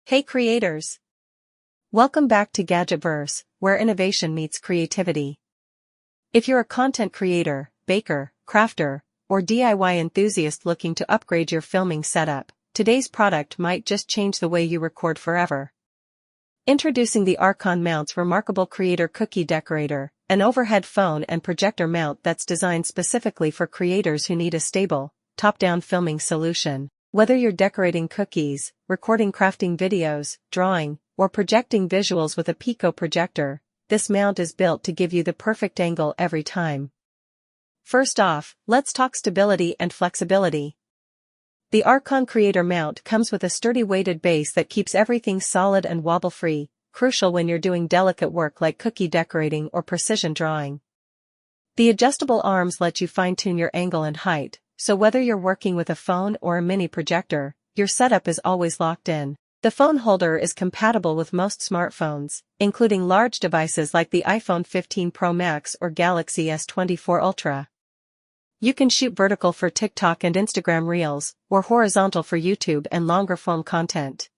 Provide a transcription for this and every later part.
Hey creators! Welcome back to Gadgetverse, where innovation meets creativity. If you're a content creator, baker, crafter, or DIY enthusiast looking to upgrade your filming setup, today's product might just change the way you record forever. Introducing the ARKON Mount's remarkable Creator Cookie Decorator, an overhead phone and projector mount that's designed specifically for creators who need a stable, top-down filming solution. Whether you're decorating cookies, recording crafting videos, drawing, or projecting visuals with a pico projector, this mount is built to give you the perfect angle every time. First off, let's talk stability and flexibility. The ARKON Creator Mount comes with a sturdy weighted base that keeps everything solid and wobble-free, crucial when you're doing delicate work like cookie decorating or precision drawing. The adjustable arms let you fine-tune your angle and height, so whether you're working with a phone or a mini projector, your setup is always locked in. The phone holder is compatible with most smartphones, including large devices like the iPhone 15 Pro Max or Galaxy S24 Ultra. You can shoot vertical for TikTok and Instagram Reels, or horizontal for YouTube and longer-form content.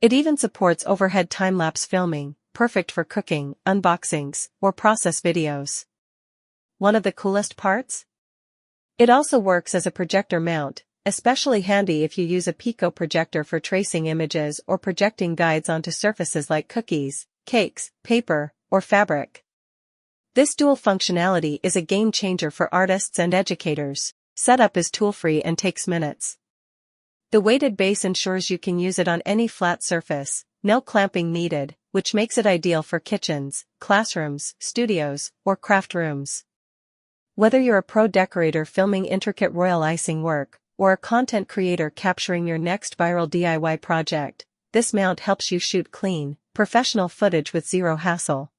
It even supports overhead time-lapse filming, perfect for cooking, unboxings, or process videos. One of the coolest parts? It also works as a projector mount, especially handy if you use a pico projector for tracing images or projecting guides onto surfaces like cookies, cakes, paper, or fabric. This dual functionality is a game changer for artists and educators. Setup is tool-free and takes minutes. The weighted base ensures you can use it on any flat surface, no clamping needed, which makes it ideal for kitchens, classrooms, studios, or craft rooms. Whether you're a pro decorator filming intricate royal icing work, or a content creator capturing your next viral DIY project, this mount helps you shoot clean, professional footage with zero hassle.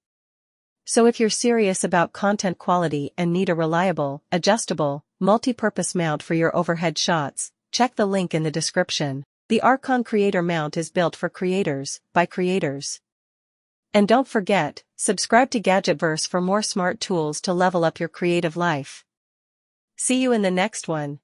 So if you're serious about content quality and need a reliable, adjustable, multi-purpose mount for your overhead shots, check the link in the description. The ARKON Creator Mount is built for creators, by creators. And don't forget, subscribe to Gadgetverse for more smart tools to level up your creative life. See you in the next one.